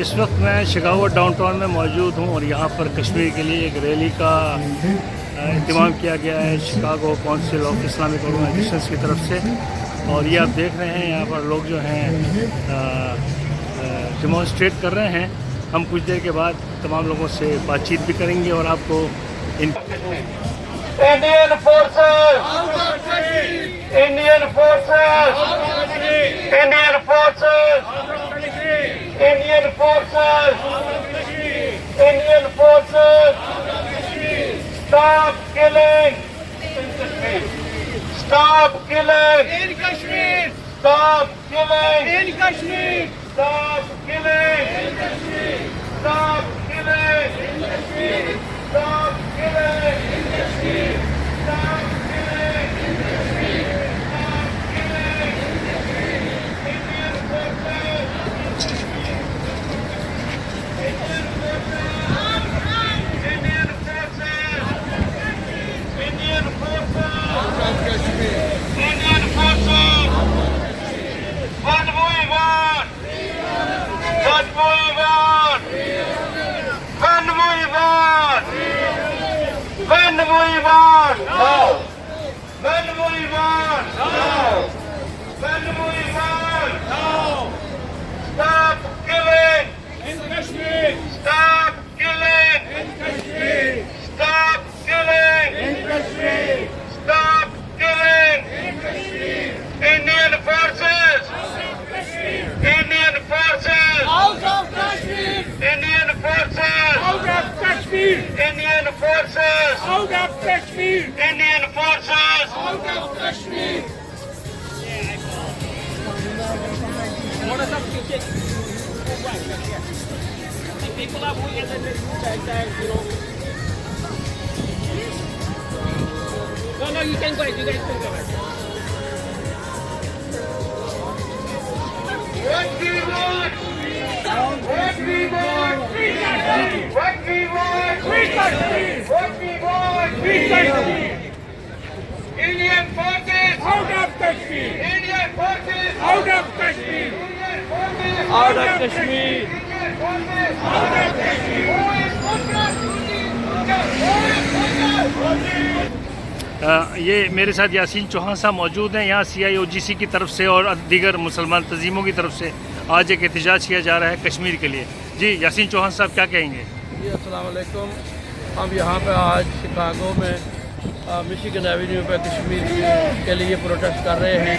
इस वक्त मैं शिकागो डाउनटाउन में मौजूद हूँ और यहाँ पर कश्मीर के लिए एक रैली का इंतज़ाम किया गया है Chicago council of Islamic organisations की तरफ से। और ये आप देख रहे हैं यहाँ पर लोग जो हैं डेमोन्स्ट्रेट कर रहे हैं। हम कुछ देर के बाद तमाम लोगों से बातचीत भी करेंगे और आपको Indian forces, Indian forces, Indian forces, Indian forces, Indian forces, stop killing, stop killing in Kashmir, stop killing in Kashmir, stop killing in Kashmir, stop killing in Kashmir, stop killing in Kashmir, stop killing in Kashmir, stop killing Indian forces, Indian forces, Indian forces, Indian forces. What we want, what we want, when we want, when we want, now, when we want, now, when we want, now. Stop killing, in Kashmir, stop killing, in Kashmir, stop killing, in Kashmir, stop killing. in Kashmir, Indian forces, Indian forces, out of Kashmir, Indian forces, out of Kashmir, Indian forces, out of Kashmir, Indian forces. out of Kashmir. People are moving and then they No, you can go ahead. You guys can go ahead. What we want, what we want, Free Kashmir! what we want, Free Kashmir! what we want. Free Kashmir! Indian forces, Out of Kashmir! Indian forces, Out of Kashmir! Indian forces, Out of Kashmir! Indian forces. Out of Kashmir! Who is Gujarat? Who is Gujarat? ये मेरे साथ यासीन चौहान साहब मौजूद हैं यहाँ CIOGC की तरफ से और दीगर मुसलमान तंजीमों की तरफ से आज एक एहतजाज किया जा रहा है कश्मीर के लिए। जी यासीन चौहान साहब क्या कहेंगे? जी अस्सलाम वालेकुम। हम यहाँ पे आज शिकागो में मिशिगन एवेन्यू पे कश्मीर के लिए प्रोटेस्ट कर रहे हैं।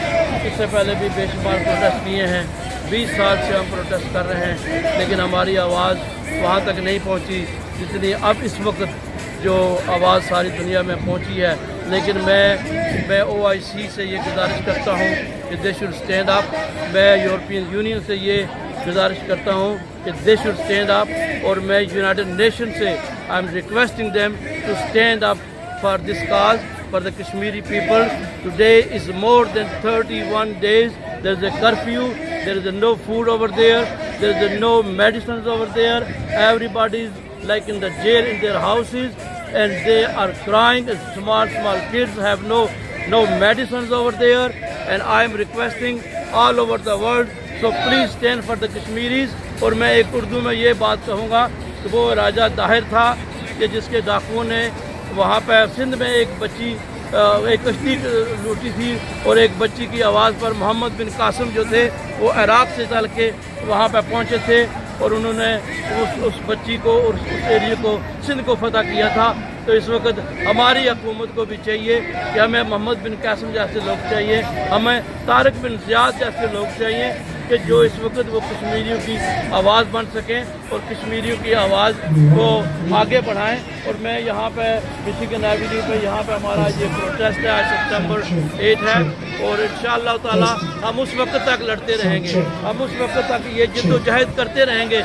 इससे पहले भी बेशुमार प्रोटेस्ट किए हैं। 20 साल से हम प्रोटेस्ट कर रहे हैं लेकिन हमारी आवाज़ वहाँ तक नहीं पहुँची जितनी अब इस वक्त जो आवाज़ सारी दुनिया में पहुँची है। लेकिन मैं OIC से ये गुजारिश करता हूँ कि दे शुड स्टैंड अप। मैं यूरोपियन यूनियन से ये गुजारिश करता हूँ कि दे शुड स्टैंड अप। और मैं यूनाइटेड नेशन से I am requesting them to stand up for this cause for the Kashmiri people. Today is more than 31 days there is a curfew, there is no food over there is no medicines over there. Everybody is like in the jail in their houses and they are crying. Small kids have no medicines over there, and I am requesting all over the world, so please stand for the Kashmiris. और मैं एक उर्दू में ये बात कहूँगा कि वो राजा दाहिर था कि जिसके डाकुओं ने वहाँ पर सिंध में एक बच्ची एक कश्ती लूटी थी और एक बच्ची की आवाज़ पर मोहम्मद बिन कासिम जो थे वो इराक़ से चल के वहाँ पर पहुँचे थे और उन्होंने उस बच्ची को और उस एरिया को सिंध को फतह किया था। तो इस वक्त हमारी हुकूमत को भी चाहिए कि हमें मोहम्मद बिन कासिम जैसे लोग चाहिए, हमें तारिक बिन ज़ियाद जैसे लोग चाहिए कि जो इस वक्त वो कश्मीरियों की आवाज़ बन सकें और कश्मीरियों की आवाज़ को आगे बढ़ाएं। और मैं यहाँ पे मिशिगन एवेन्यू पे यहाँ पे हमारा ये प्रोटेस्ट है आज September 8 है और इंशाअल्लाह ताला हम उस वक्त तक लड़ते रहेंगे, हम उस वक्त तक ये जद्दोजहद करते रहेंगे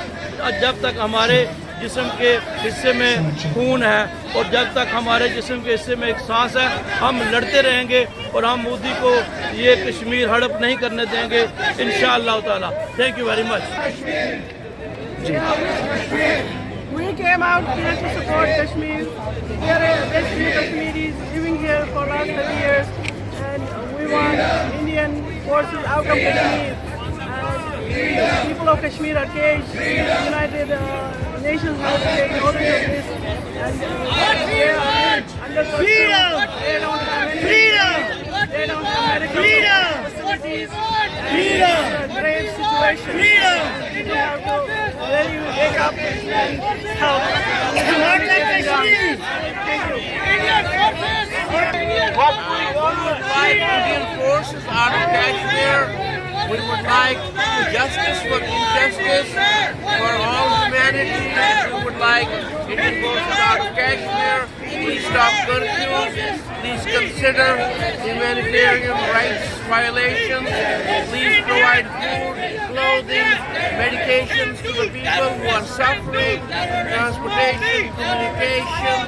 जब तक हमारे जिस्म के हिस्से में खून है और जब तक हमारे जिस्म के हिस्से में एक सांस है हम लड़ते रहेंगे और हम मोदी को ये कश्मीर हड़प नहीं करने देंगे इंशाअल्लाह ताला। Thank you very much. We came out here to support Kashmir. There are basically Kashmiris living here for last 30 years and we want Indian forces out of Kashmir. And The people of Kashmir are caged. The United Nations have taken notice of this, and they are under freedom. They don't have any freedom. They don't have medical facilities. Freedom. It's a grave situation. Freedom. People have to really wake up and help. Thank you. What we would like Indian forces out of Kashmir, we would like justice for injustice, for all humanity. We would like Indian forces out of Kashmir. Please stop curfews. Please consider humanitarian rights violations. Please provide food, clothing, medications to the people who are suffering, transportation, communication,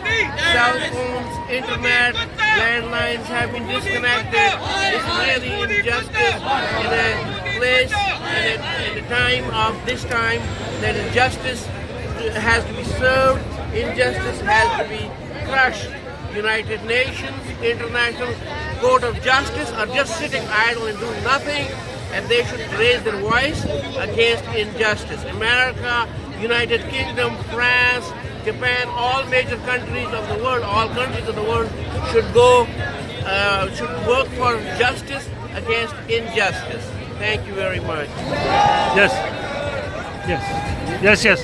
cell phones, internet, landlines have been disconnected. It's really injustice in a place and at a time of this time that injustice has to be served, injustice has to be crushed. United Nations, International Court of Justice are just sitting idle and doing nothing, and they should raise their voice against injustice. America, United Kingdom, France, Japan, all major countries of the world, all countries of the world should work for justice against injustice. Thank you very much. Yes. Yes. Yes. Yes.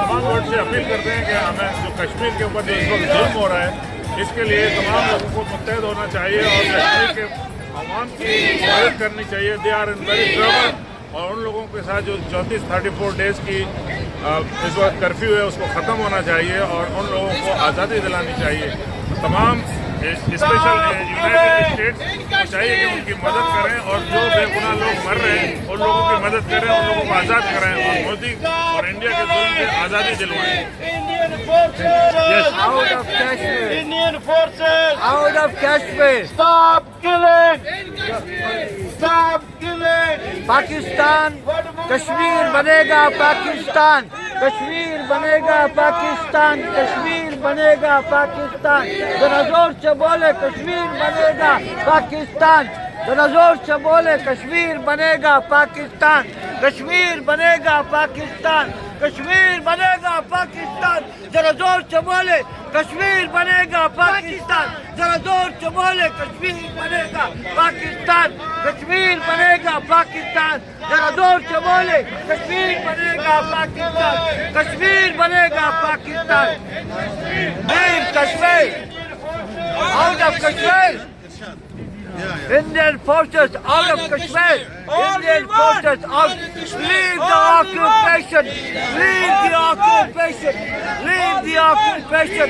तमाम word से appeal करते हैं कि हमें जो कश्मीर के ऊपर जो इस वक्त जुल्म हो रहा है इसके लिए तमाम लोगों को मुत्तहद होना चाहिए और कश्मीर के आवाम की मदद करनी चाहिए. They are in very trouble और उन लोगों के साथ जो 34 डेज़ की इस वक्त कर्फ्यू है उसको ख़त्म होना चाहिए और उन लोगों को आज़ादी दिलानी चाहिए. तमाम स्पेशल यूनाइटेड स्टेट्स को चाहिए कि उनकी मदद करें और जो बेगुनाह लोग मर रहे हैं उन लोगों की मदद करें, उन लोगों को आज़ाद कराएं और मोदी और इंडिया के जुल्म से आज़ादी दिलवाएं. Yes. Out of Kashmir. Indian forces. Out of Kashmir. Stop killing. Stop killing. Pakistan, Kashmir बनेगा पाकिस्तान, कश्मीर बनेगा पाकिस्तान, कश्मीर बनेगा पाकिस्तान. जरा जोर से बोले कश्मीर बनेगा पाकिस्तान. जरा जोर से बोले कश्मीर बनेगा पाकिस्तान. कश्मीर बनेगा पाकिस्तान. कश्मीर बनेगा पाकिस्तान. जरा जोर से बोले कश्मीर बनेगा पाकिस्तान. जरा जोर से बोले कश्मीर बनेगा पाकिस्तान. कश्मीर बनेगा पाकिस्तान. जरा जोर से बोले कश्मीर बनेगा पाकिस्तान. कश्मीर बनेगा Pakistan. Leave Kashmir. Out of Kashmir. Indian forces out of Kashmir. Indian forces out. Leave the occupation. Leave the occupation. Leave the occupation.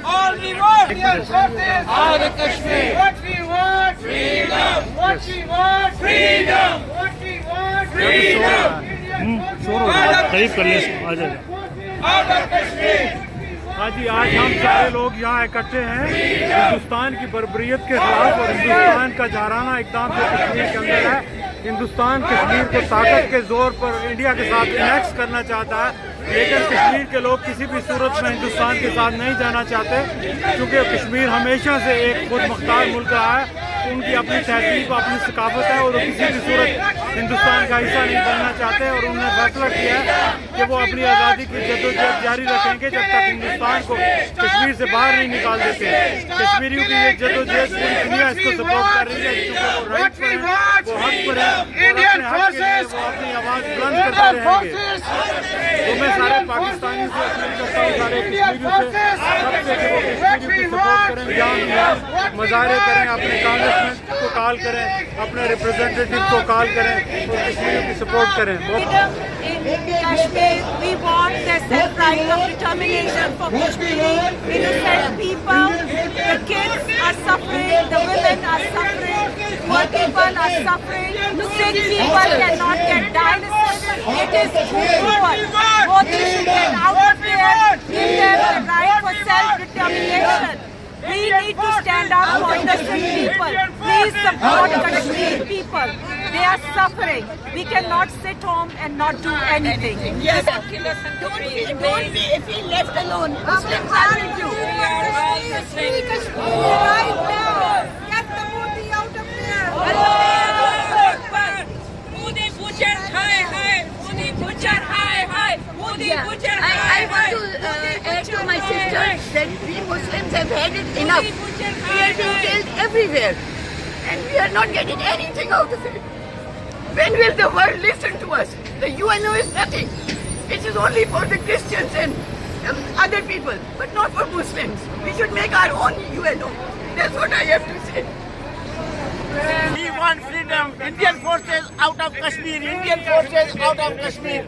All we want. Indian forces out of Kashmir. What we want. Freedom. What we want. Freedom. What we want. Freedom. करीब कर ले इसको, आ जाएगा. Out of Kashmir. हाँ जी, आज हम सारे लोग यहाँ इकट्ठे हैं हिंदुस्तान की बर्बरियत के खिलाफ और हिंदुस्तान का जाराना इक़दाम जो कश्मीर के अंदर है. हिंदुस्तान कश्मीर को ताकत के जोर पर इंडिया के साथ इनेक्स करना चाहता है, लेकिन कश्मीर के लोग किसी भी सूरत में हिंदुस्तान के साथ नहीं जाना चाहते, क्योंकि कश्मीर हमेशा से एक खुद मुख्तार मुल्क रहा है. उनकी अपनी तहजीब, अपनी सकाफत है और वो किसी भी सूरत हिंदुस्तान का हिस्सा नहीं बनना चाहते. और उन्होंने फैसला किया है कि वो अपनी आज़ादी की जद्दोजहद जारी रखेंगे जब तक हिंदुस्तान को कश्मीर से बाहर नहीं निकाल देते. कश्मीरियों की ये जद्दोजहद पूरी दुनिया इसको सपोर्ट कर रही है, क्योंकि वो राइट पर है, वो हक पर है और अपने हक के लिए वो अपनी आवाज़ बुलंद करते रहेंगे. तो मैं सारे पाकिस्तानियों से अपील करता हूँ, सारे कश्मीरियों से, सबसे कि वो कश्मीरियों की सपोर्ट करें, जान मुजाहरे करें, अपने कांग्रेसमैन को कॉल करें, अपने रिप्रेजेंटेटिव को कॉल करें और कश्मीरियों की सपोर्ट करें. In Kashmir, we want the self-right of determination for Kashmiri innocent people. The kids are suffering, the women are suffering, poor people are suffering, sick people cannot get dialysis. It is cruel. Modi should get out of here, give them the right for self-determination. We need to stand up for innocent people. Please support Kashmir people. They are suffering. We cannot sit home and not do anything. Yes, don't be if he left alone. Muslims are with you. Free Kashmir right now. Get the Modi out of there. hi, hi. Modi butcher, hi, hi. Modi butcher, I want to add to my sisters that we Muslims have had it enough. We are being killed everywhere and we are not getting anything out of it. When will the world listen to us? The UNO is nothing. It is only for the Christians and other people, but not for Muslims. We should make our own UNO. That's what I have to say. We want freedom. Indian forces out of Kashmir. Indian forces out of Kashmir.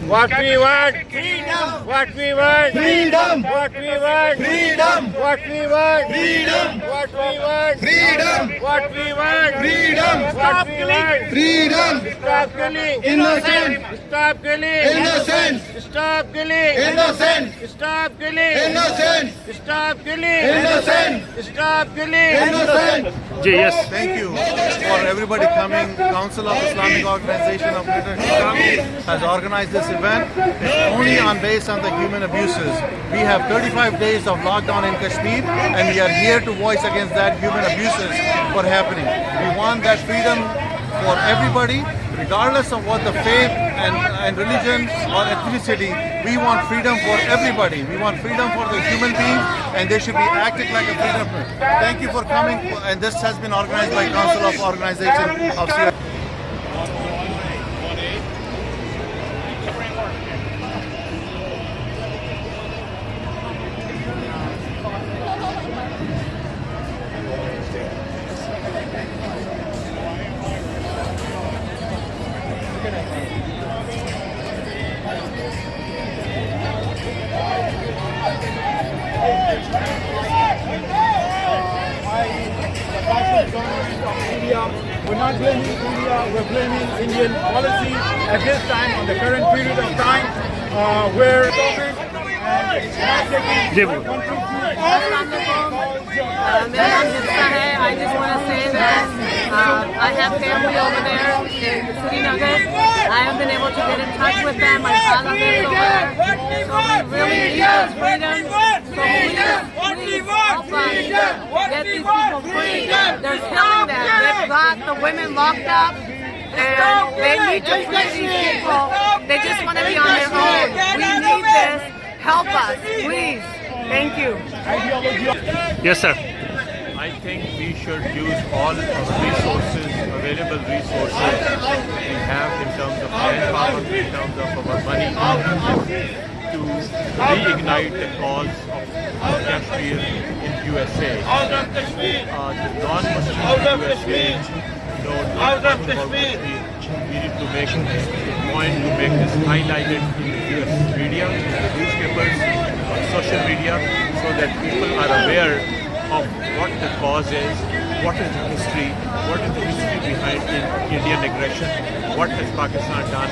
What we want, Freedom. what we want, Freedom. what we want, Freedom. what we want, Freedom. what we want, Freedom. what we want, Freedom. what Stop we killing. want. Freedom. Stop killing. Innocent. Stop killing. Innocent. Stop killing. Innocent. Stop killing. Innocent. Stop killing. Innocent. Stop killing. Innocent. Yes. Thank you for everybody coming. Council of Islamic Organization of Greater Chicago has organized this event. It's only based on the human abuses. We have 35 days of lockdown in Kashmir and we are here to voice against that human abuses for happening. We want that freedom for everybody, regardless of what the faith and religion or ethnicity. We want freedom for everybody. We want freedom for the human beings and they should be acted like a freedom. Thank you for coming, and this has been organized by Council of Organization of Syria. We're not blaming India, we're blaming Indian policy at this time, on the current period of time, where मेरा नाम जिस्ता है. I just want to say that I have family over there in Srinagar. I have been able to get in touch with them. My father lives over there. So we really need this freedom. So please help us get these people free. They're killing them. They've got the women locked up. And they need to free these people. They just want to be on their own. We need this. Help us, please. Thank you. Yes, sir. I think we should use all resources, available resources we have in terms of manpower, in terms of our money, to reignite the cause of Kashmir in USA. The non-Muslim USA know nothing about Kashmir. We need to make a point to make this highlighted in the US media, in the newspapers, on social media, so that people are aware of what the cause is, what is the history behind Indian aggression, what has Pakistan done,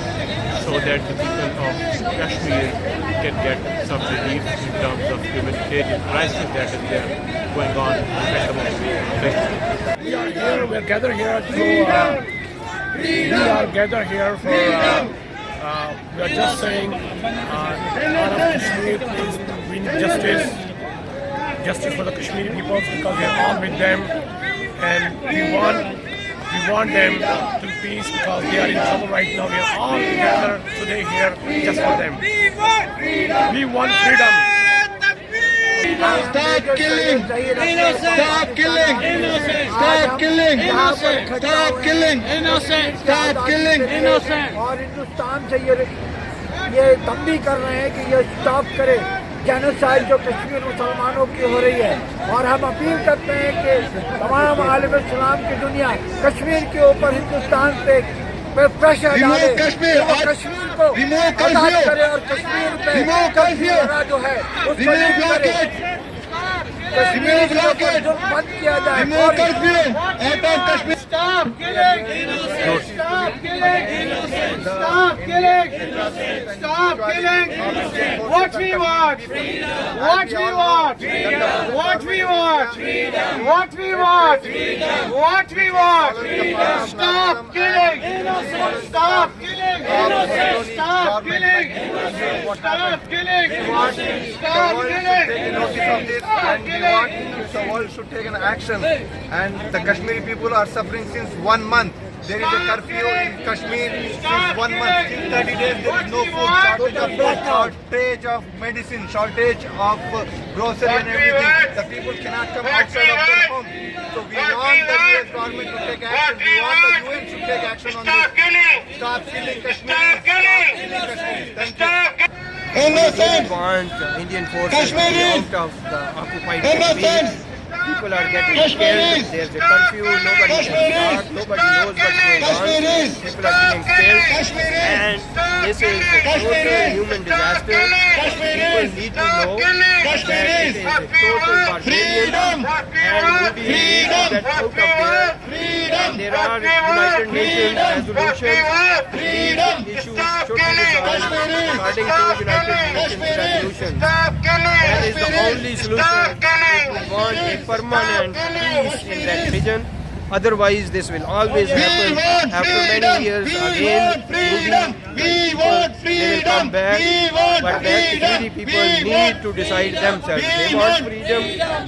so that the people of Kashmir can get some relief in terms of humanitarian crisis that is there going on at the moment. Thank you. We are gathered here for we are just saying out of Kashmir, please, we need justice for the Kashmiri people, because we are all with them and we want them to peace, because they are in trouble right now. We are all together today here just for them. We want freedom. Stop killing! Stop killing! Stop killing! Stop killing! Innocent! Stop killing! Innocent! और हिंदुस्तान से ये तंबी कर रहे हैं कि ये stop करे genocide जो कश्मीर मुसलमानों की हो रही है. और हम अपील करते हैं कि तमाम आलम इस्लाम की दुनिया कश्मीर के ऊपर हिंदुस्तान पे प्रेशर डाले, कश्मीर को आजाद करे और कश्मीर पे जो है उसको करे. कश्मीर जो बंद किया जाए. Stop killing! Stop killing! Stop killing! Stop killing! What we want! What we want! What we want! What we want! What we want! Stop killing! Stop killing! Stop killing! Stop killing! Stop killing! And we want the world should take an action, and the Kashmiri people are suffering since 1 month. there is a curfew in Kashmir since 1 month, since 30 days there is no food, shortage of food, shortage of medicine, shortage of grocery and everything. The people cannot come outside of their homes. So we want the US government to take action. We want the UN to take action on this. Stop killing Kashmiris. Stop killing Kashmiris. Thank you. We want Indian forces to be out of the occupied Kashmir. People are getting killed. There's a curfew. Nobody can talk. Nobody knows what's going on. People are being killed. And this is a total human disaster. People need to know that it is a total barbarian and we need to get out of there. There are United Nations resolutions. These issues should be resolved according to United Nations resolutions. That is the only solution if we want a permanent peace in that region. Otherwise, this will always happen. After many years, again, they will come back. But that Kashmiri people need to decide themselves. They want freedom.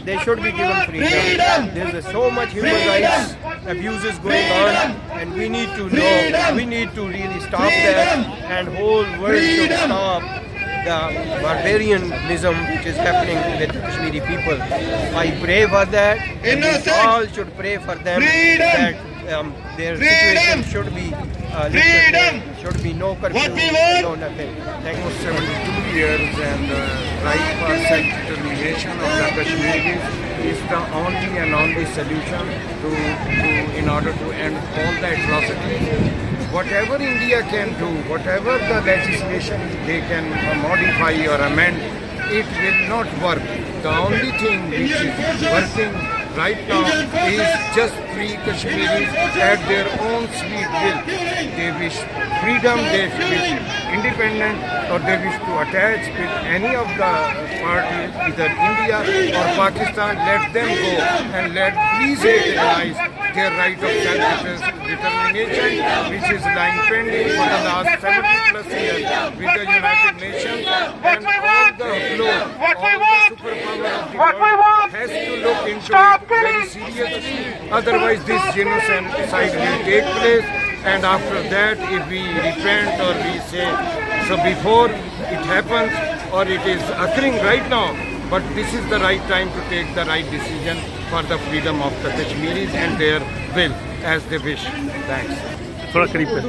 They should be given freedom. There's so much human rights abuses going on, and we need to know. We need to really stop that, and whole world should stop the barbarianism which is happening with the Kashmiri people. I pray for that. And we all should pray for them that their situation should be lifted. There should be no curfew, no nothing. Thank you. 72 years and right for self-determination of the Kashmiris is the only and only solution in order to end all the atrocities. Whatever India can do, whatever the legislation they can modify or amend, it will not work. The only thing which is working right now is just free Kashmiris at their own sweet will. They wish freedom, they wish independence, or they wish to attach with any of the parties, either India or Pakistan. Let them go and let please recognize their right of self-determination, which is lying pending for the last 70 plus years with the United Nations, and all the globe, all the superpower of the world has to look into it very seriously. Otherwise, this genocide will take place, and after that, if we repent or we say, so before it happens or it is occurring right now, but this is the right time to take the right decision for the freedom of the Kashmiris and their will as they wish. Thanks. थोड़ा करीब कर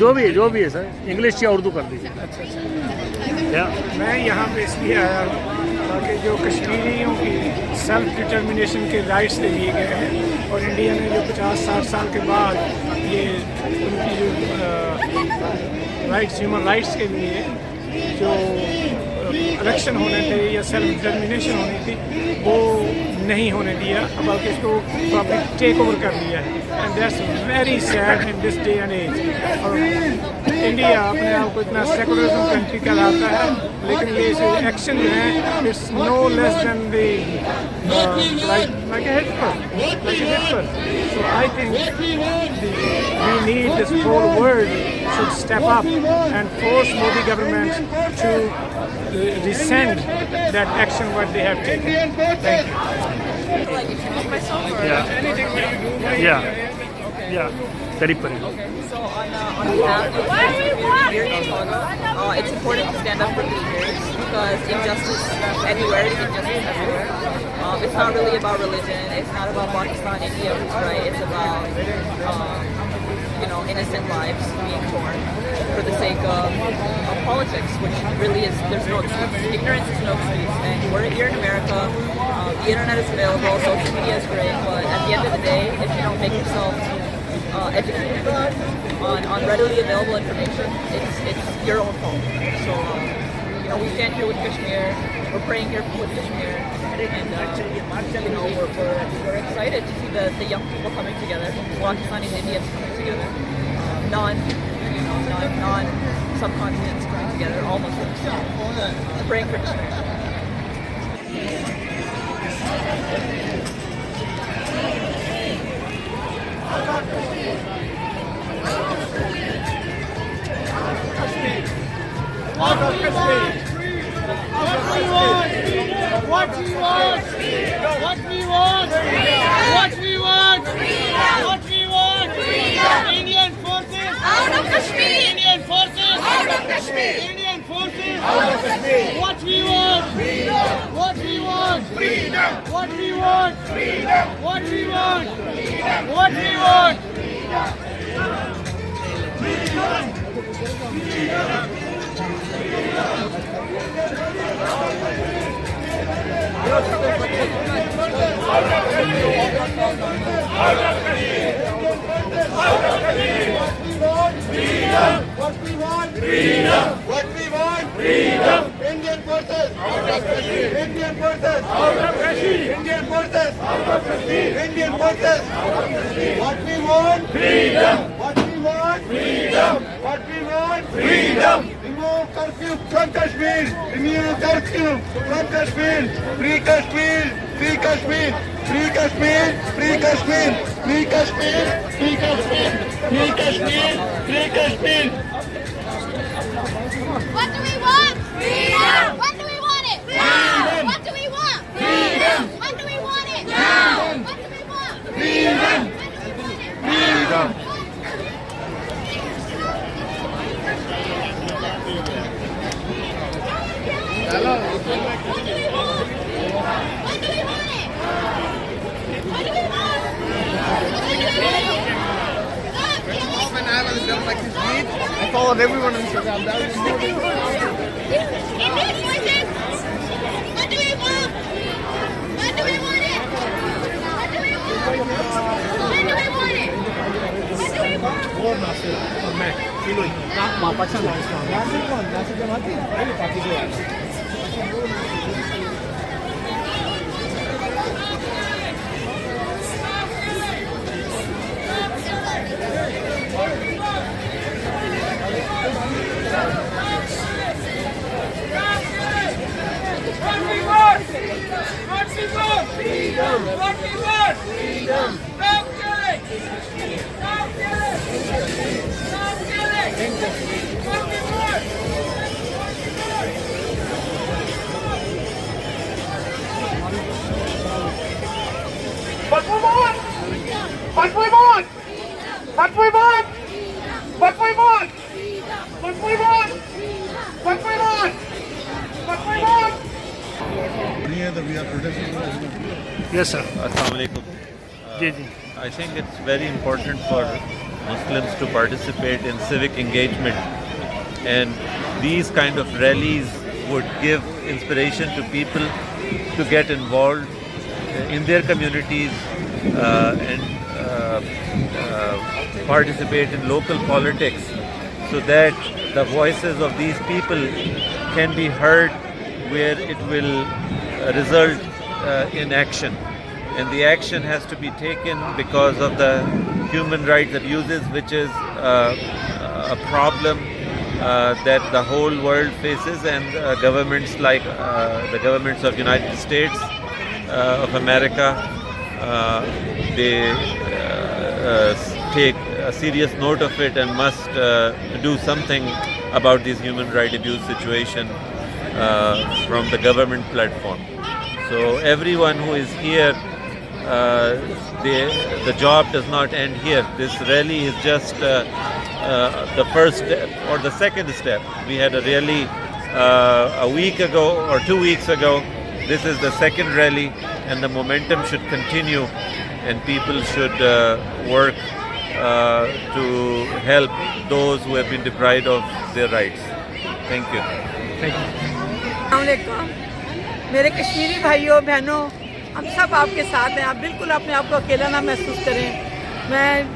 जो भी है sir, English या उर्दू कर दीजिए. अच्छा. मैं यहाँ पे इसलिए आया हूँ ताकि जो कश्मीरियों की सेल्फ डिटर्मिनेशन के राइट्स ले लिए गए हैं और इंडिया ने जो 50-60 साल के बाद ये उनकी जो राइट्स, ह्यूमन राइट्स के लिए जो इलेक्शन होने थे या सेल्फ डिटर्मिनेशन होनी थी, वो नहीं होने दिया, बल्कि इसको प्रॉपर्ली टेक ओवर कर लिया है. And that's very sad in this day and age. और इंडिया अपने आप को इतना सेकुलरिज्म कंट्री कहलाता है, लेकिन ये जो एक्शन जो है, it's no less than the like a Hitler. So I think we need this whole world should step up and force Modi government to rescind that action what they have taken. Thank you. Yeah. करीब करीब. So on behalf of here in Chicago, it's important to stand up for leaders because injustice anywhere is injustice everywhere. It's not really about religion. It's not about Pakistan, India, who's right. It's about innocent lives being torn for the sake of politics, which really is, there's no excuse. Ignorance is no excuse. And we're here in America. The internet is available. Social media is great. But at the end of the day, if you don't make yourself educated on readily available information, it's your own fault. So we stand here with Kashmir. We're praying here with Kashmir, and we're excited to see the young people coming together, Pakistanis, Indians coming together, non subcontinents coming together, all Muslims, praying for Kashmir. What we want! What we want, freedom. What we want, freedom. Indian forces, out of Kashmir. Indian forces, out of Kashmir. Indian forces, out of Kashmir. Indian forces, out of Kashmir. What we want, freedom. What we want, freedom. What we want, freedom. Remove curfew from Kashmir. Remove curfew from Kashmir. Free Kashmir. Free Kashmir. Free Kashmir. Free Kashmir. Free Kashmir. Free Kashmir. Free Kashmir. Free Kashmir. What do we want? Freedom! When do we want it? Now! What do we want? Freedom! When do we want it? Now! What do we want? Freedom! When do we want it? Freedom! Hello. What do we want? When do we want it? What do we want? When do we want it? When I was young like this weed, I followed everyone on Instagram. That was Indian forces! What do we want? When do we want it? What do we want? When do we want it? What do we want? What we want? What we want? What we want? What we want? What we want? What we want? What we want? Yes, sir. Assalamu alaikum. Ji ji. I think it's very important for Muslims to participate in civic engagement, and these kind of rallies would give inspiration to people to get involved in their communities and participate in local politics, so that the voices of these people can be heard, where it will result in action. And the action has to be taken because of the human rights abuses, which is a problem that the whole world faces, and governments like the governments of United States of America, they take a serious note of it and must do something about this human rights abuse situation from the government platform. So everyone who is here, the job does not end here. This rally is just the first step or the second step. We had a rally a week ago or 2 weeks ago. This is the second rally, and the momentum should continue, and people should work to help those who have been deprived of their rights. Thank you. Thank you. मेरे कश्मीरी भाइयों बहनों, हम सब आपके साथ हैं. आप बिल्कुल अपने आप को अकेला ना महसूस करें. मैं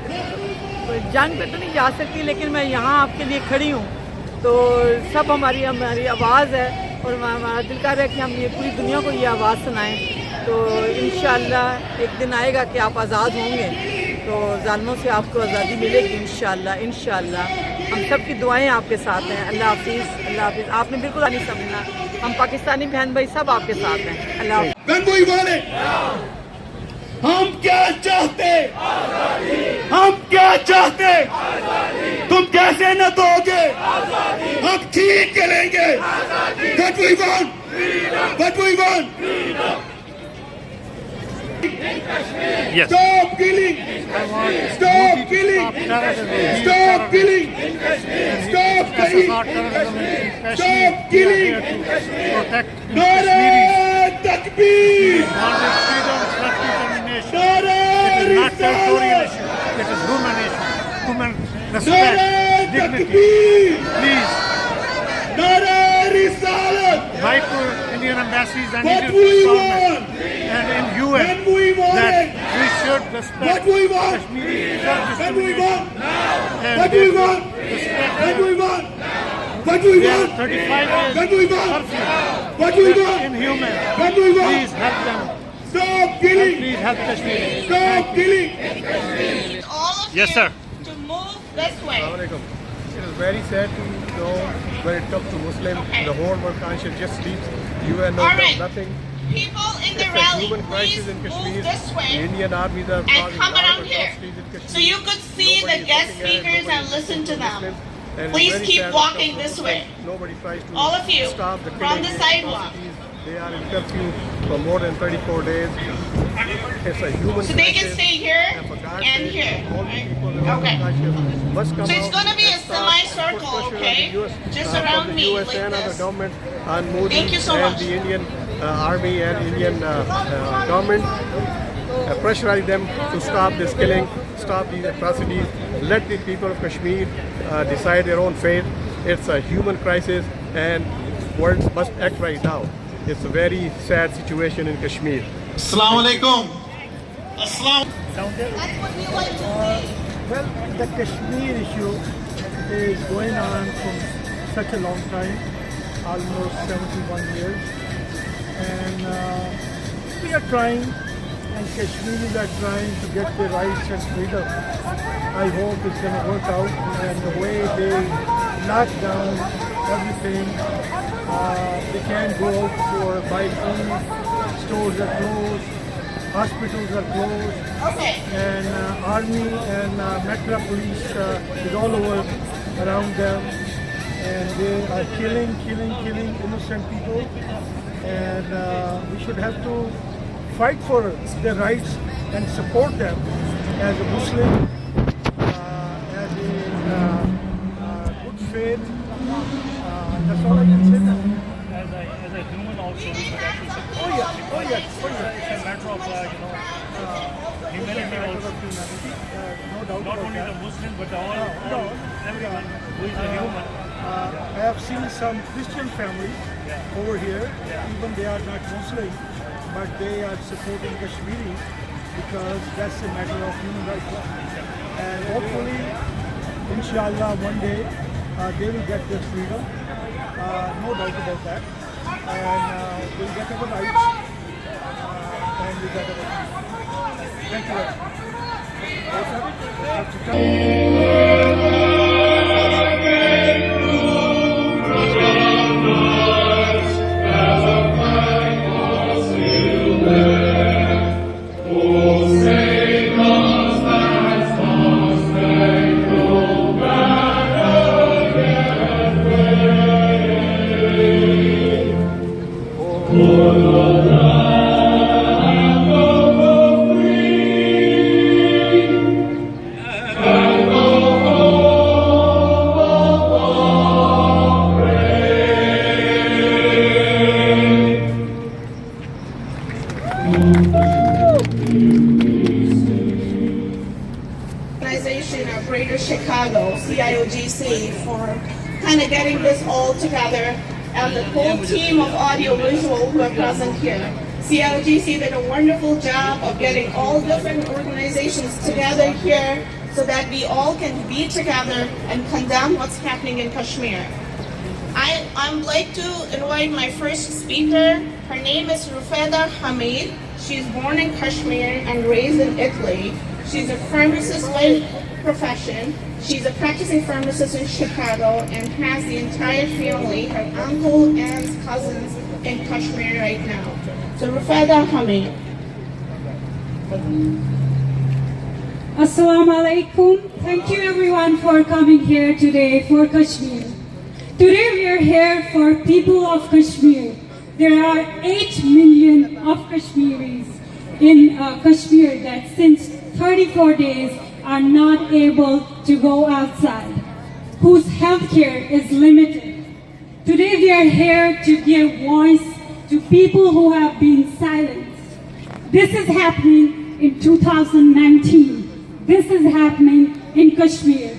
जंग पे तो नहीं जा सकती, लेकिन मैं यहाँ आपके लिए खड़ी हूँ. तो सब हमारी आवाज़ है, और हमारा दिल कर रहा है कि हम ये पूरी दुनिया को ये आवाज़ सुनाएं. तो इंशाअल्लाह एक दिन आएगा कि आप आज़ाद होंगे, तो जालिमों से आपको आज़ादी मिलेगी इंशाअल्लाह. इंशाअल्लाह हम सब की दुआएं आपके साथ हैं. अल्लाह हाफिज़. अल्लाह हाफिज़. आपने बिल्कुल नहीं समझना, हम पाकिस्तानी बहन भाई सब आपके साथ हैं. अल्लाह हाफिज़. हम क्या चाहते? हम क्या चाहते? तुम कैसे न दोगे? हम ठीक करेंगे. What we want? What we want? Yes. Stop killing! Stop killing! Stop killing! Stop killing! Stop killing! Nara Takbir! Nara Not territorial issue. It is human issue. Human respect. dignity. Please. Write to Indian embassies and Indian government and in UN that we should respect Kashmiri self-determination and respect 35 days curfew. That's inhuman. Please help them. Stop killing. Please help Kashmiri. Stop killing. All of Yes, you sir. to move this way. It is very sad to know when it comes to Muslims, the whole world conscience just sleeps. UN knows All right. nothing. People in the It's a rally, human please crisis in move Kashmir. this The way Indian armies are and causing come a lot around of here atrocities in Kashmir. so you could see Nobody the is guest looking at it, speakers nobody and is listen to them. Muslims. And it's Please very keep sad walking that this Muslims, way. Nobody tries to All of you, stop the from killing, the the sidewalk. atrocities. They are in curfew for more than 34 days. It's a human So they can crisis. stay here And for God's and sake, here. all the right? people in the Okay. conscience must come So it's out going to be a and start semicircle, put pressure on okay? the US, Just from around the me, US like and this. other government on Modi Thank you so and much. the Indian army and Indian government. Pressurize them to stop this killing, stop these atrocities, let the people of Kashmir decide their own fate. It's a human crisis and world must act right now. It's a very sad situation in Kashmir. Assalamu alaikum. Assalamu. That's what we like to see. Well, the Kashmir issue is going on from such a long time, almost 71 years. And we are trying, and Kashmiris are trying to get their rights and freedom. I hope it's going to work out, and the way they knock down everything, they can't go out for buy food, stores are closed, hospitals are closed, Okay. and army and Metro police is all over around them, and they are killing innocent people, and we should have to fight for their rights and support them as a Muslim, as a good faith. That's all I can say now. As a human also, we should actually support. Oh yeah. It's a matter of, humanity also. No doubt Not about only that. the Muslim, but everyone who is a human. I have seen some Christian families over here, even they are not Muslim, but they are supporting Kashmiri because that's a matter of human rights. And hopefully, inshallah, one day they will get their freedom. No doubt about that. And we'll get our rights and we'll get our freedom. Thank you very much. Organization of Greater Chicago, CIOGC, for kind of getting this all together, and the whole team of audiovisual who are present here. CIOGC did a wonderful job of getting all different organizations together here so that we all can be together and condemn what's happening in Kashmir. I'm like to invite my first speaker. Her name is Rufeda Hamid. She's born in Kashmir and raised in Italy. She's a pharmacist by profession. She's a practicing pharmacist in Chicago and has the entire family, her uncle, aunts, cousins in Kashmir right now. So Rufeda Hamid. Assalamu alaikum. Thank you everyone for coming here today for Kashmir. Today we are here for people of Kashmir. There are 8 million of Kashmiris in Kashmir that since 34 days are not able to go outside, whose health care is limited. Today we are here to give voice to people who have been silenced. This is happening in 2019. This is happening in Kashmir.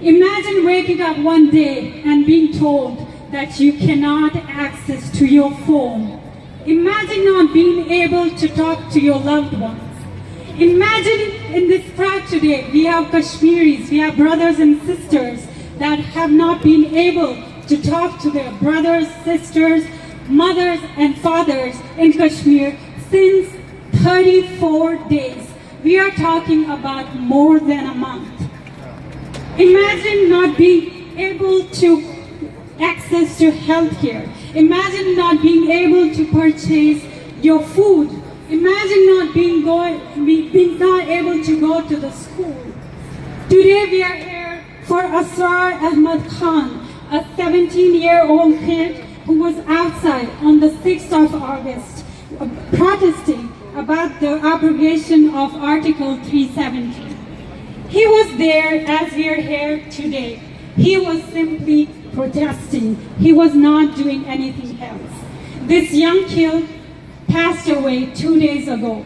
Imagine waking up one day and being told that you cannot access to your phone. Imagine not being able to talk to your loved ones. Imagine in this crowd today, we have Kashmiris, we have brothers and sisters that have not been able to talk to their brothers, sisters, mothers and fathers in Kashmir since 34 days. We are talking about more than a month. Imagine not being able to access to healthcare. Imagine not being able to purchase your food. Imagine not being not able to go to the school. Today we are here for Asrar Ahmad Khan, a 17-year-old kid who was outside on the 6th of August protesting about the abrogation of Article 370. He was there as we are here today. He was simply protesting. He was not doing anything else. This young kid passed away 2 days ago.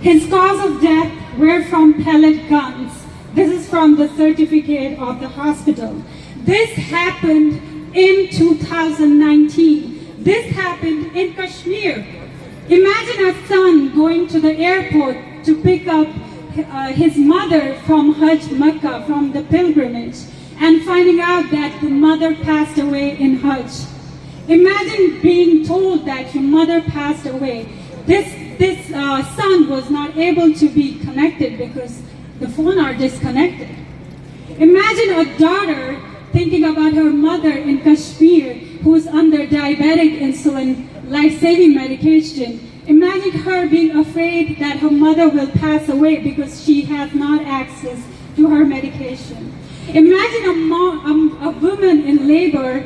His cause of death were from pellet guns. This is from the certificate of the hospital. This happened in 2019. This happened in Kashmir. Imagine a son going to the airport to pick up his mother from Hajj Makkah, from the pilgrimage, and finding out that the mother passed away in Hajj. Imagine being told that your mother passed away. This son was not able to be connected because the phone are disconnected. Imagine a daughter thinking about her mother in Kashmir who's under diabetic insulin life-saving medication. Imagine her being afraid that her mother will pass away because she has not access to her medication. Imagine a woman in labor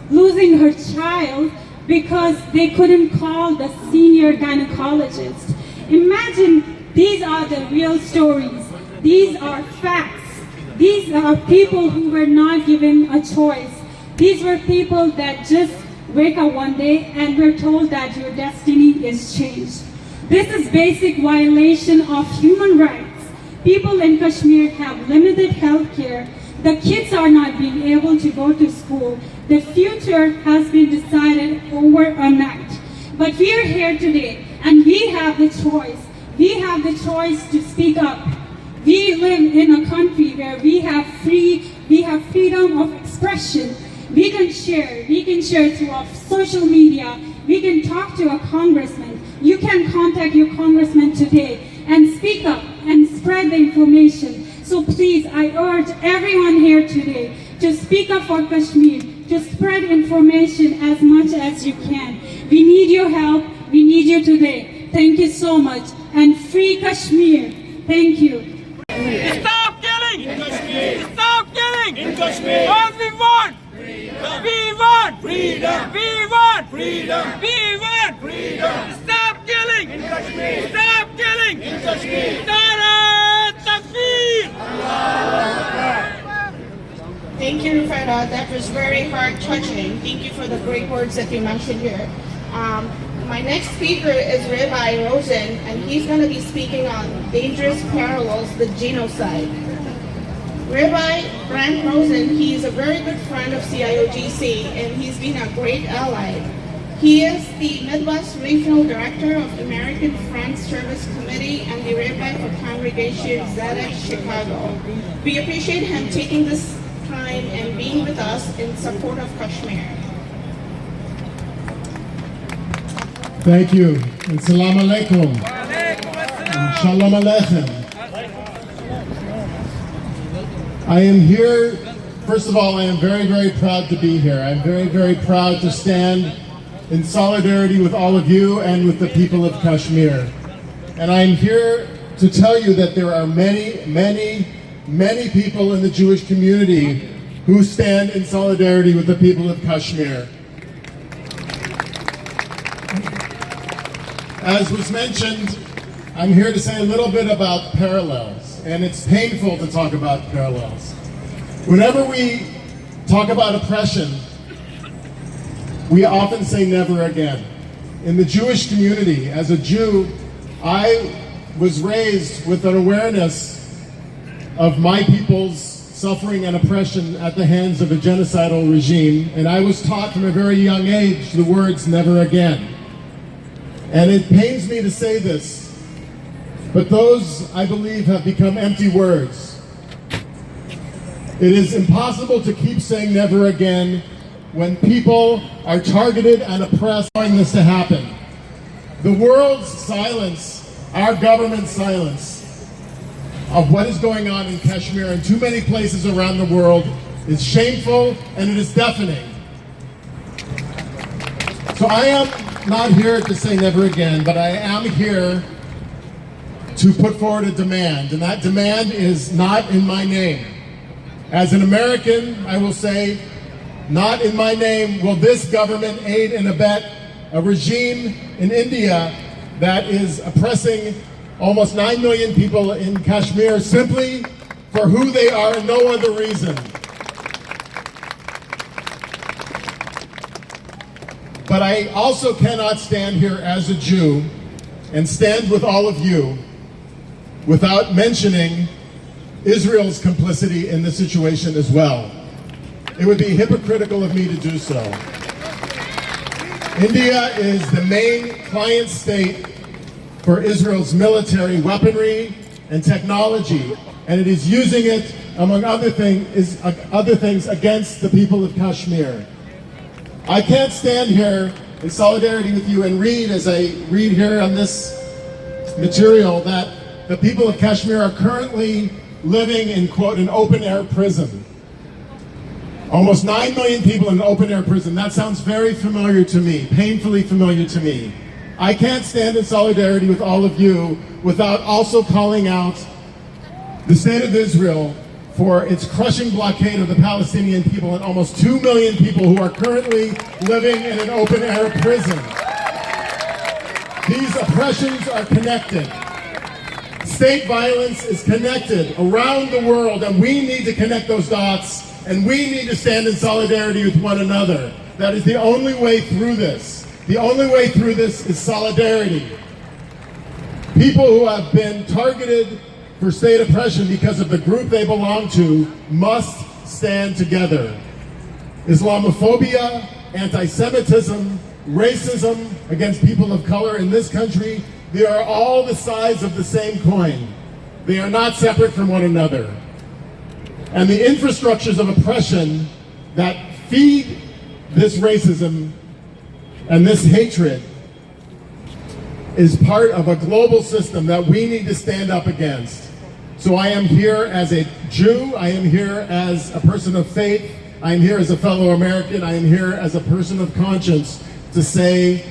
losing her child because they couldn't call the senior gynecologist. Imagine these are the real stories. These are facts. These are people who were not given a choice. These were people that just wake up one day and were told that your destiny is changed. This is basic violation of human rights. People in Kashmir have limited health care. The kids are not being able to go to school. The future has been decided overnight. But we are here today and we have the choice. We have the choice to speak up. We live in a country where we have freedom of expression. We can share through our social media. We can talk to a congressman. You can contact your congressman today and speak up and spread the information. So please, I urge everyone here today to speak up for Kashmir, to spread information as much as you can. We need your help. We need you today. Thank you so much. And free Kashmir. Thank you. Stop killing! In Kashmir! Stop killing! In Kashmir! All we want! Freedom! We want! Freedom! We want! Freedom! We want! Freedom! Stop killing! In Kashmir! Stop killing! In Kashmir! Nara Takbir! Thank you, Rufetta. That was very heart-touching. Thank you for the great words that you mentioned here. My next speaker is Rabbi Rosen, and he's going to be speaking on dangerous parallels with genocide. Rabbi Brent Rosen, he is a very good friend of CIOGC, and he's been a great ally. He is the Midwest Regional Director of American Friends Service Committee and the Rabbi for Congregation Zedek Chicago. We appreciate him taking this time and being with us in support of Kashmir. Thank you. And salam alaikum. And shalom aleichem. I am here, first of all, I am very, very proud to be here. I'm very, very proud to stand in solidarity with all of you and with the people of Kashmir. And I'm here to tell you that there are many, many, many people in the Jewish community who stand in solidarity with the people of Kashmir. As was mentioned, I'm here to say a little bit about parallels, and it's painful to talk about parallels. Whenever we talk about oppression, we often say never again. In the Jewish community, as a Jew, I was raised with an awareness of my people's suffering and oppression at the hands of a genocidal regime, and I was taught from a very young age the words "never again." And it pains me to say this, but those, I believe, have become empty words. It is impossible to keep saying "never again" when people are targeted and oppressed, allowing this to happen. The world's silence, our government's silence, of what is going on in Kashmir and too many places around the world is shameful and it is deafening. So I am not here to say never again, but I am here to put forward a demand, and that demand is not in my name. As an American, I will say, not in my name will this government aid and abet a regime in India that is oppressing almost 9 million people in Kashmir simply for who they are and no other reason. But I also cannot stand here as a Jew and stand with all of you without mentioning Israel's complicity in the situation as well. It would be hypocritical of me to do so. India is the main client state for Israel's military weaponry and technology, and it is using it, among other things, against the people of Kashmir. I can't stand here in solidarity with you and read, as I read here on this material, that the people of Kashmir are currently living in, quote, an open-air prison. Almost 9 million people in an open-air prison. That sounds very familiar to me, painfully familiar to me. I can't stand in solidarity with all of you without also calling out the state of Israel for its crushing blockade of the Palestinian people and almost 2 million people who are currently living in an open-air prison. These oppressions are connected. State violence is connected around the world, and we need to connect those dots, and we need to stand in solidarity with one another. That is the only way through this. The only way through this is solidarity. People who have been targeted for state oppression because of the group they belong to must stand together. Islamophobia, anti-Semitism, racism against people of color in this country, they are all the sides of the same coin. They are not separate from one another. And the infrastructures of oppression that feed this racism and this hatred is part of a global system that we need to stand up against. So I am here as a Jew, I am here as a person of faith, I am here as a fellow American, I am here as a person of conscience to say,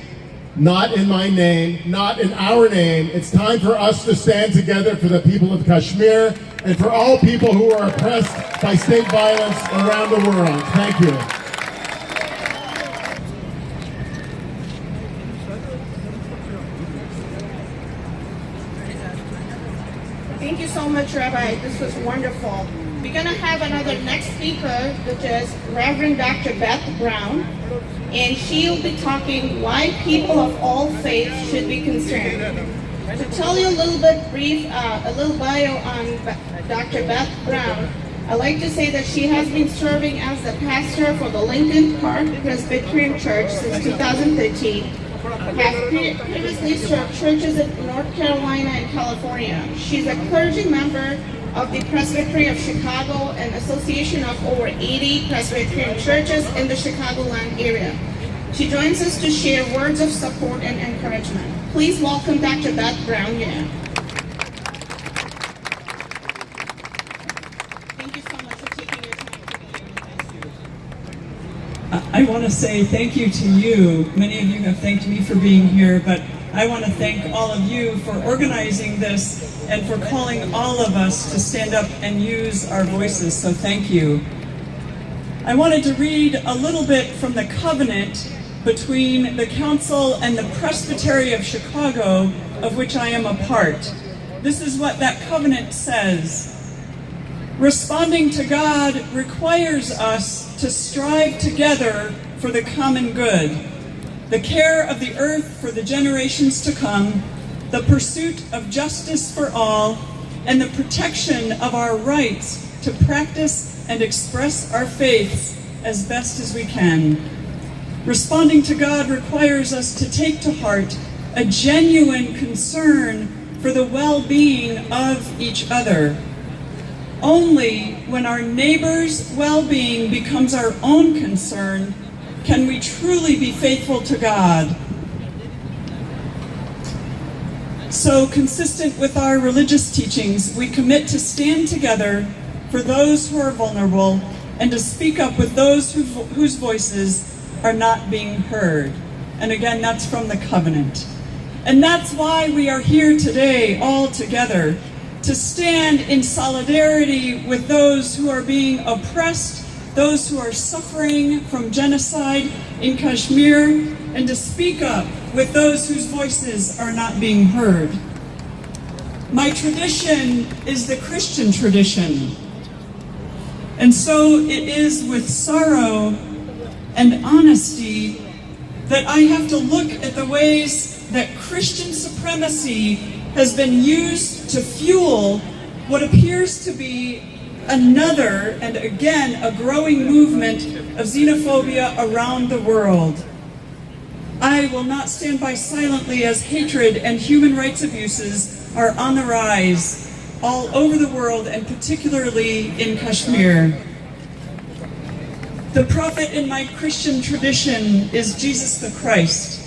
not in my name, not in our name. It's time for us to stand together for the people of Kashmir and for all people who are oppressed by state violence around the world. Thank you. Thank you so much, Rabbi. This was wonderful. We're going to have another next speaker, which is Reverend Dr. Beth Brown, and she'll be talking why people of all faiths should be concerned. To tell you a little bit brief, a little bio on Dr. Beth Brown, I'd like to say that she has been serving as the pastor for the Lincoln Park Presbyterian Church since 2013. Has previously served churches in North Carolina and California. She's a clergy member of the Presbytery of Chicago, an association of over 80 Presbyterian churches in the Chicagoland area. She joins us to share words of support and encouragement. Please welcome Dr. Beth Brown here. Thank you so much for taking your time to be here. I want to say thank you to you. Many of you have thanked me for being here, but I want to thank all of you for organizing this and for calling all of us to stand up and use our voices, so thank you. I wanted to read a little bit from the covenant between the Council and the Presbytery of Chicago, of which I am a part. This is what that covenant says. Responding to God requires us to strive together for the common good, the care of the earth for the generations to come, the pursuit of justice for all, and the protection of our rights to practice and express our faiths as best as we can. Responding to God requires us to take to heart a genuine concern for the well-being of each other. Only when our neighbor's well-being becomes our own concern can we truly be faithful to God. So, consistent with our religious teachings, we commit to stand together for those who are vulnerable and to speak up with those whose voices are not being heard. And again, that's from the covenant. And that's why we are here today all together, to stand in solidarity with those who are being oppressed, those who are suffering from genocide in Kashmir, and to speak up with those whose voices are not being heard. My tradition is the Christian tradition. And so it is with sorrow and honesty that I have to look at the ways that Christian supremacy has been used to fuel what appears to be another, and again, a growing movement of xenophobia around the world. I will not stand by silently as hatred and human rights abuses are on the rise all over the world, and particularly in Kashmir. The prophet in my Christian tradition is Jesus the Christ.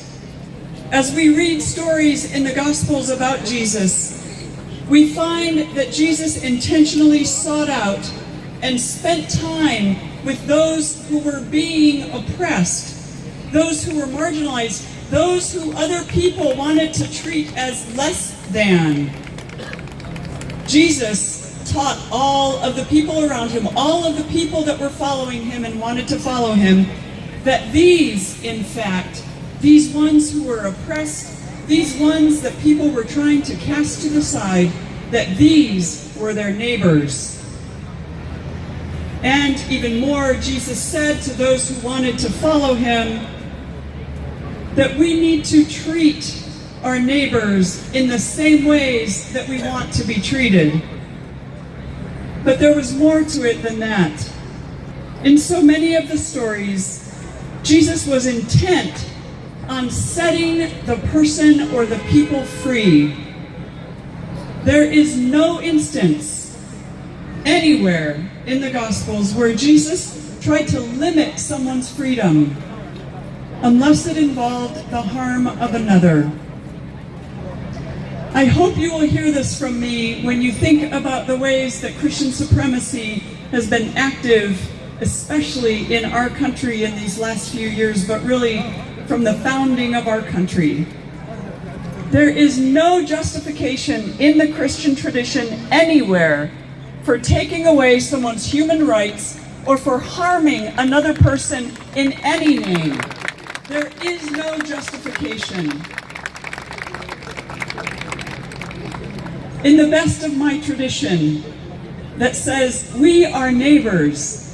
As we read stories in the Gospels about Jesus, we find that Jesus intentionally sought out and spent time with those who were being oppressed, those who were marginalized, those who other people wanted to treat as less than. Jesus taught all of the people around him, all of the people that were following him and wanted to follow him, that these, in fact, these ones who were oppressed, these ones that people were trying to cast to the side, that these were their neighbors. And even more, Jesus said to those who wanted to follow him that we need to treat our neighbors in the same ways that we want to be treated. But there was more to it than that. In so many of the stories, Jesus was intent on setting the person or the people free. There is no instance anywhere in the Gospels where Jesus tried to limit someone's freedom unless it involved the harm of another. I hope you will hear this from me when you think about the ways that Christian supremacy has been active, especially in our country in these last few years, but really from the founding of our country. There is no justification in the Christian tradition anywhere for taking away someone's human rights or for harming another person in any name. There is no justification. In the best of my tradition that says we are neighbors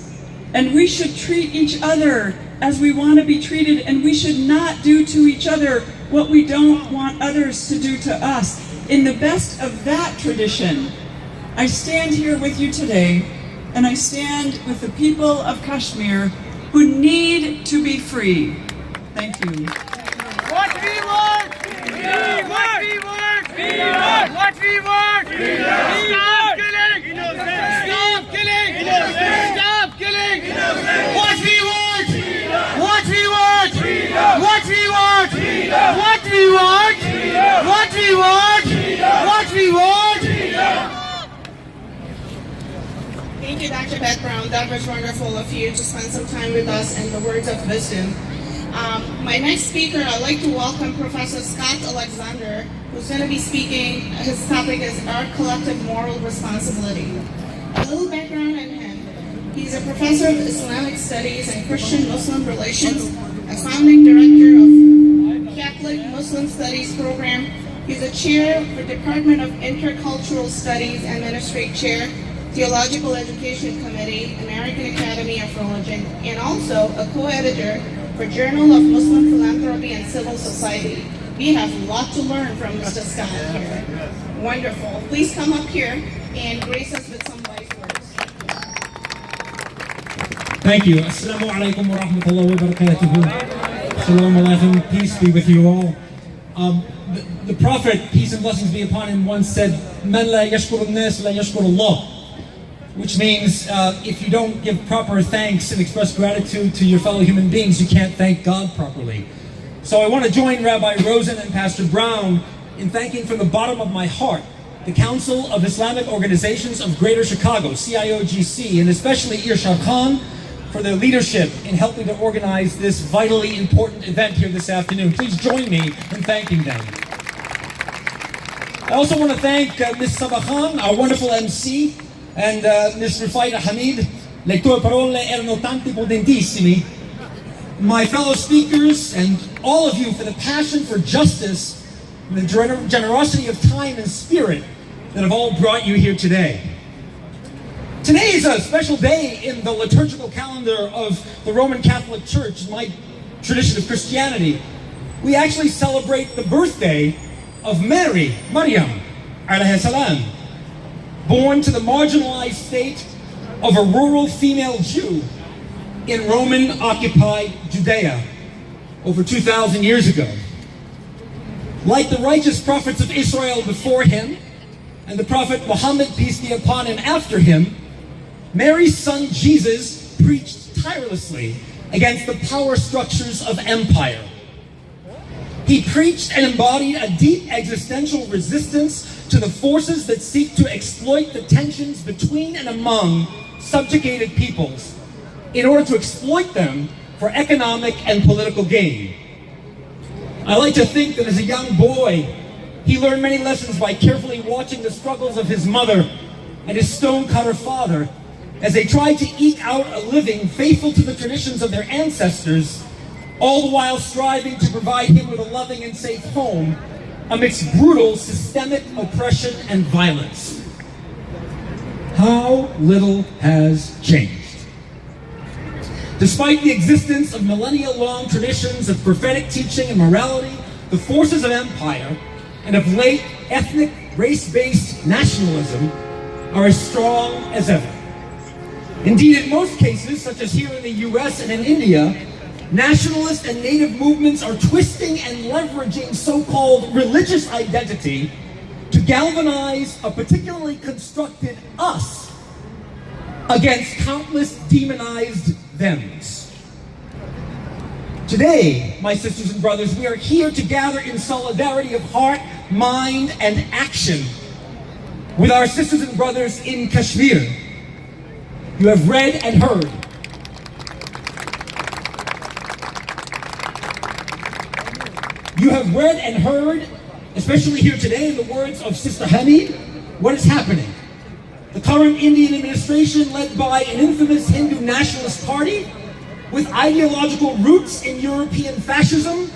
and we should treat each other as we want to be treated, and we should not do to each other what we don't want others to do to us. In the best of that tradition, I stand here with you today, and I stand with the people of Kashmir who need to be free. Thank you. What we want! What we want! What we want! Stop killing! Stop killing! Stop killing! What we want! What we want! What we want! What we want! What we want! What we want! Thank you, Dr. Beth Brown. That was wonderful of you to spend some time with us and the words of wisdom. My next speaker, I'd like to welcome Professor Scott Alexander, who's going to be speaking. His topic is Our Collective Moral Responsibility. A little background on him. He's a professor of Islamic Studies and Christian-Muslim Relations, a founding director of Catholic Muslim Studies program. He's a chair for Department of Intercultural Studies and Administrative Chair, Theological Education Committee, American Academy of Religion, and also a co-editor for Journal of Muslim Philanthropy and Civil Society. We have a lot to learn from Mr. Scott here. Wonderful. Please come up here and grace us with some wise words. Thank you. Assalamu alaikum wa rahmatullahi wa barakatuhu. Shalom alaikum. Peace be with you all. The Prophet, peace and blessings be upon him, once said, "Man la yashkur an-nas la yashkur Allah," which means if you don't give proper thanks and express gratitude to your fellow human beings, you can't thank God properly. So I want to join Rabbi Rosen and Pastor Brown in thanking from the bottom of my heart the Council of Islamic Organizations of Greater Chicago, CIOGC, and especially Irshad Khan for their leadership in helping to organize this vitally important event here this afternoon. Please join me in thanking them. I also want to thank Ms. Sabah Khan, our wonderful MC, and Ms. Rufaida Hamid, le tue parole erano tanti potentissimi. My fellow speakers and all of you for the passion for justice and the generosity of time and spirit that have all brought you here today. Today is a special day in the liturgical calendar of the Roman Catholic Church, my tradition of Christianity. We actually celebrate the birthday of Mary, Maryam, alayhi salam, born to the marginalized state of a rural female Jew in Roman-occupied Judea over 2,000 years ago. Like the righteous prophets of Israel before him, and the prophet Muhammad, peace be upon him, after him, Mary's son Jesus preached tirelessly against the power structures of empire. He preached and embodied a deep existential resistance to the forces that seek to exploit the tensions between and among subjugated peoples in order to exploit them for economic and political gain. I like to think that as a young boy, he learned many lessons by carefully watching the struggles of his mother and his stone-cutter father as they tried to eke out a living faithful to the traditions of their ancestors, all the while striving to provide him with a loving and safe home amidst brutal systemic oppression and violence. How little has changed. Despite the existence of millennia-long traditions of prophetic teaching and morality, the forces of empire, and of late ethnic, race-based nationalism, are as strong as ever. Indeed, in most cases, such as here in the US and in India, nationalist and native movements are twisting and leveraging so-called religious identity to galvanize a particularly constructed us against countless demonized thems. Today, my sisters and brothers, we are here to gather in solidarity of heart, mind, and action with our sisters and brothers in Kashmir. You have read and heard. You have read and heard, especially here today in the words of Sister Hamid, what is happening. The current Indian administration, led by an infamous Hindu nationalist party with ideological roots in European fascism,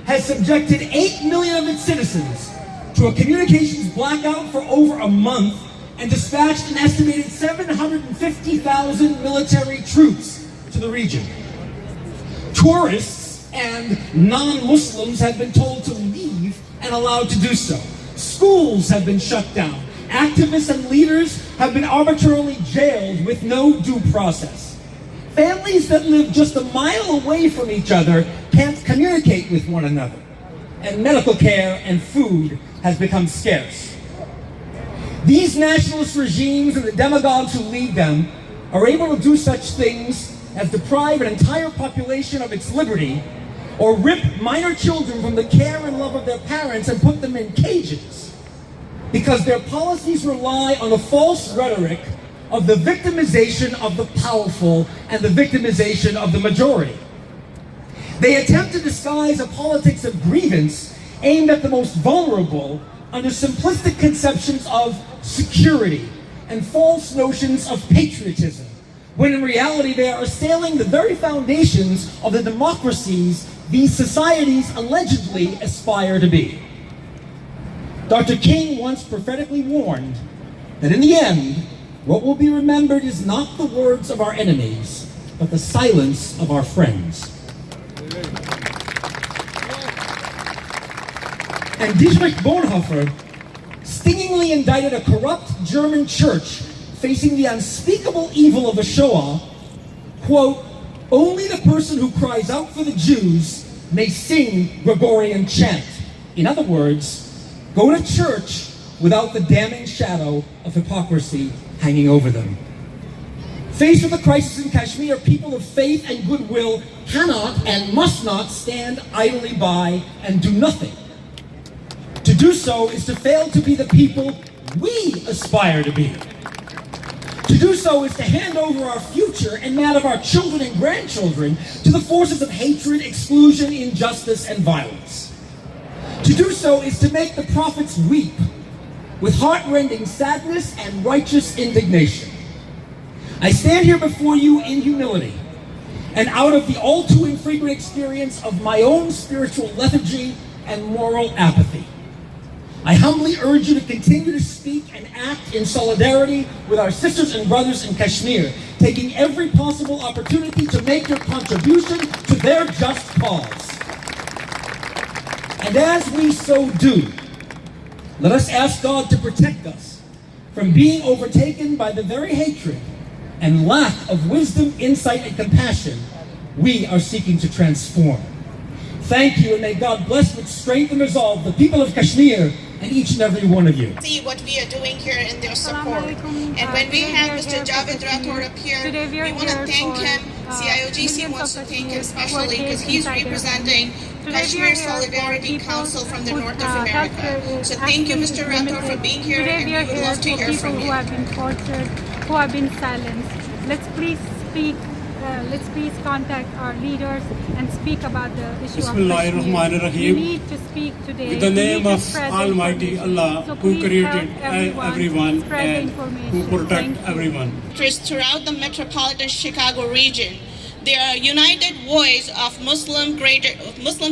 has subjected 8 million of its citizens to a communications blackout for over a month and dispatched an estimated 750,000 military troops to the region. Tourists and non-Muslims have been told to leave and allowed to do so. Schools have been shut down. Activists and leaders have been arbitrarily jailed with no due process. Families that live just a mile away from each other can't communicate with one another. And medical care and food has become scarce. These nationalist regimes and the demagogues who lead them are able to do such things as deprive an entire population of its liberty or rip minor children from the care and love of their parents and put them in cages, because their policies rely on the false rhetoric of the victimization of the powerful and the victimization of the majority. They attempt to disguise a politics of grievance aimed at the most vulnerable under simplistic conceptions of security and false notions of patriotism, when in reality they are assailing the very foundations of the democracies these societies allegedly aspire to be. Dr. King once prophetically warned that in the end, what will be remembered is not the words of our enemies, but the silence of our friends. and Dietrich Bonhoeffer stingingly indicted a corrupt German church facing the unspeakable evil of the Shoah, quote, only the person who cries out for the Jews may sing Gregorian chant. In other words, go to church without the damning shadow of hypocrisy hanging over them. Faced with the crisis in Kashmir, people of faith and goodwill cannot and must not stand idly by and do nothing. To do so is to fail to be the people we aspire to be. To do so is to hand over our future and that of our children and grandchildren to the forces of hatred, exclusion, injustice, and violence. To do so is to make the prophets weep with heart-rending sadness and righteous indignation. I stand here before you in humility and out of the all too infrequent experience of my own spiritual lethargy and moral apathy. I humbly urge you to continue to speak and act in solidarity with our sisters and brothers in Kashmir, taking every possible opportunity to make your contribution to their just cause. And as we so do, let us ask God to protect us from being overtaken by the very hatred and lack of wisdom, insight, and compassion we are seeking to transform. Thank you, and may God bless with strength and resolve the people of Kashmir and each and every one of you. See what we are doing here in their support. And when we have Mr. Javed Rathod up here, we want to thank him. CIOGC wants to thank him especially because he's representing Kashmir Solidarity Council from the North of America. So thank you, Mr. Rathod, for being here, and we would love to hear from you. Who have been tortured, who have been silenced. Let's please speak. Let's please contact our leaders and speak about the issue of Kashmir. We need to speak today. In the name of Almighty Allah, who created everyone and who protects everyone. Throughout the metropolitan Chicago region, they are a united voice of Muslims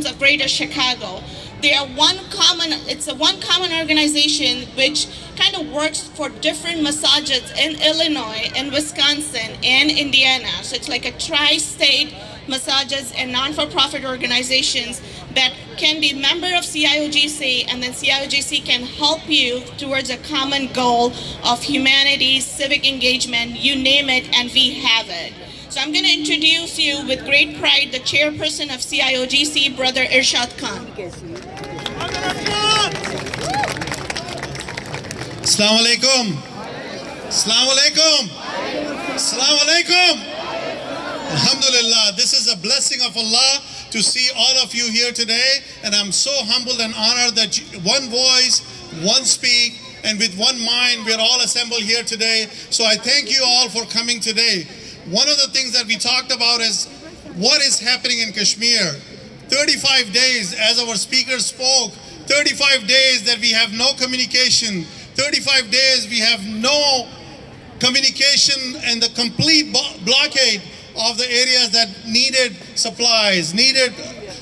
of Greater Chicago. They are it's a one common organization which kind of works for different masajids in Illinois, in Wisconsin, and Indiana. So it's like a tri-state masajids and non-for-profit organizations that can be member of CIOGC, and then CIOGC can help you towards a common goal of humanity, civic engagement, you name it, and we have it. So I'm going to introduce you with great pride the chairperson of CIOGC, Brother Irshad Khan. Assalamu alaikum. Assalamu alaikum. Assalamu alaikum. Alhamdulillah, this is a blessing of Allah to see all of you here today, and I'm so humbled and honored that one voice, one speak, and with one mind we are all assembled here today. So I thank you all for coming today. One of the things that we talked about is what is happening in Kashmir. 35 days, as our speaker spoke, 35 days that we have no communication, 35 days we have no communication, and the complete blockade of the areas that needed supplies, needed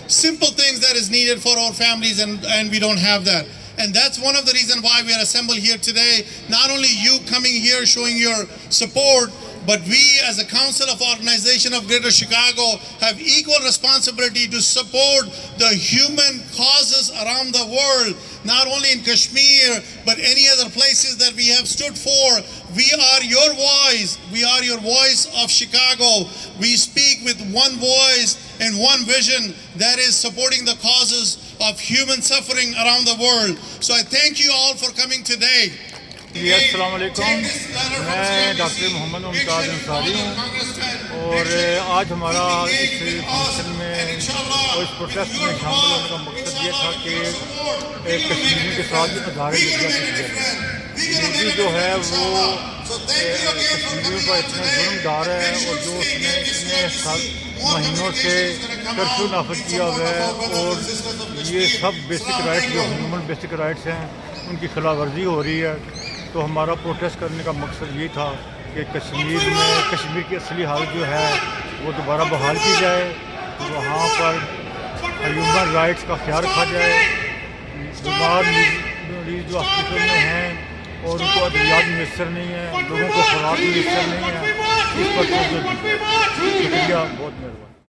simple things that is needed for our families, and we don't have that. And that's one of the reasons why we are assembled here today. Not only you coming here showing your support, but we as a Council of Organization of Greater Chicago have equal responsibility to support the human causes around the world, not only in Kashmir, but any other places that we have stood for. We are your voice. We are your voice of Chicago. We speak with one voice and one vision, that is supporting the causes of human suffering around the world. So I thank you all for coming today. अस्सलाम वालेकुम, मैं doctor Mohammad Mumtaz Ansari हूँ और आज हमारा इस function में और इस प्रोटेस्ट में शामिल होने का मकसद ये था कि कश्मीरियों के साथ अज़ार मोदी जो है वो कश्मीरियों पर इतना जुर्मदार है और जो उसने इतने महीनों से कर्फ्यू नाफिज किया हुआ है और ये सब बेसिक राइट्स जो ह्यूमन बेसिक राइट्स हैं उनकी खिलाफ वर्जी हो रही है। तो हमारा प्रोटेस्ट करने का मकसद ये था कि कश्मीर की असली हालत जो है वो दोबारा बहाल की जाए, वहाँ पर ह्यूमन राइट्स का ख्याल रखा जाए, बीमार मरीज जो हॉस्पिटल में हैं और उनको अद्वियात मैसर नहीं है, लोगों को खुराक मैसर नहीं है, इस पर शुक्रिया, बहुत मेहरबानी।